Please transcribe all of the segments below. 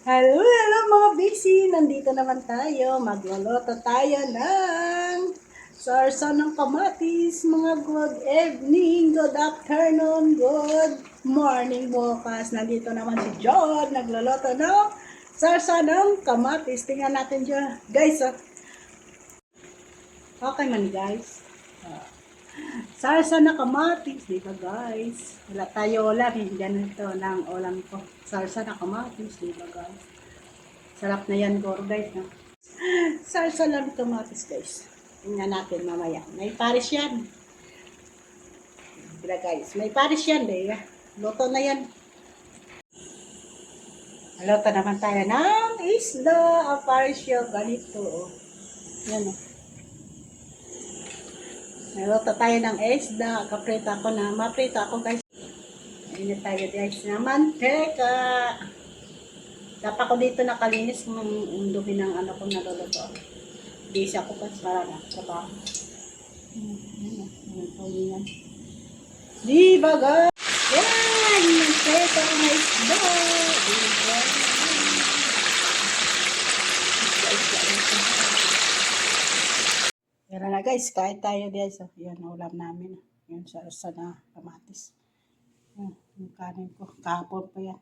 Hello, hello mga busy! Nandito naman tayo. Magluluto tayo ng sarsa ng kamatis. Mga good evening, good afternoon, good morning bukas. Nandito naman si John. Nagluluto ng sarsa ng kamatis. Tingnan natin dyan. Guys, okay man guys. Sarsa na kamatis, di ba guys? Wala tayo ulam, ganito lang ulam ko. Sarsa na kamatis, di ba guys? Sarap na yan, goro guys. No? Sarsa lang kamatis guys. Tingnan natin mamaya. May paris yan. Di ba guys? May paris yan, di ba? Luto na yan. Luto naman tayo ng isda. Ang paris yan, ganito. Oh. Yan o. Oh. Naluto tayo ng isda. Kaprita ko na. Maprito ako guys. Init tayo guys na manteka. Dapat ko dito nakalinis ng dumi ng ano kong naluluto. Busy ako kasi para na. Trabaho. Yan. Di ba guys? Yan! Manteka na isda. Yan na guys, kain tayo guys. Yan, ulam namin. Yan, sarsa na kamatis. Yan, yung kanin ko. Kahapon pa yan.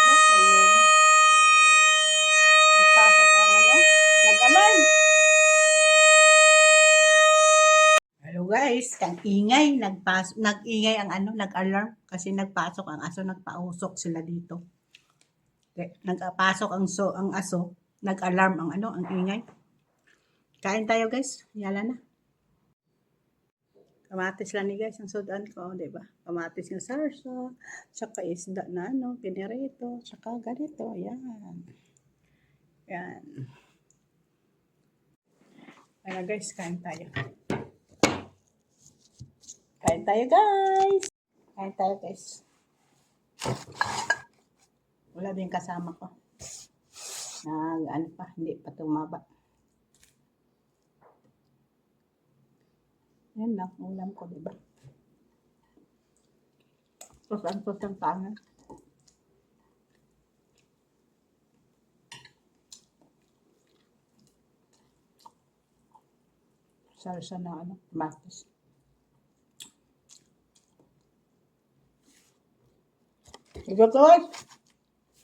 Ba't ba yun? Nagpasok ang ano? Nag-alarm! Hello guys, kang ingay. Nag-ingay ang ano, nag-alarm. Kasi nagpasok ang aso, nagpausok sila dito. Nagpasok ang aso. Nag-alarm ang ano, ang ingay. Kain tayo guys. Yala na. Kamatis lang ni guys ang sudan ko, di ba? Kamatis ng sarsa, saka isda na ano, pinirito, saka ganito, yan. Yan. Kaya guys, kain tayo. Kain tayo guys. Kain tayo guys. Wala din kasama ko. Ano pa, hindi pa tumaba. Yan lang, ulam ko, diba? Tos ang tangan. Sarsa na ano, kamatis. Ito guys,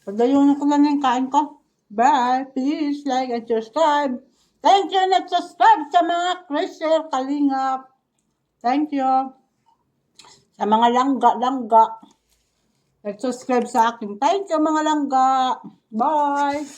pagdayunan ko lang yung kain ko. Bye! Please like and subscribe. Thank you nag-subscribe sa mga Christian Kalingap. Thank you. Sa mga langga. Nag-subscribe sa akin. Thank you mga langga. Bye!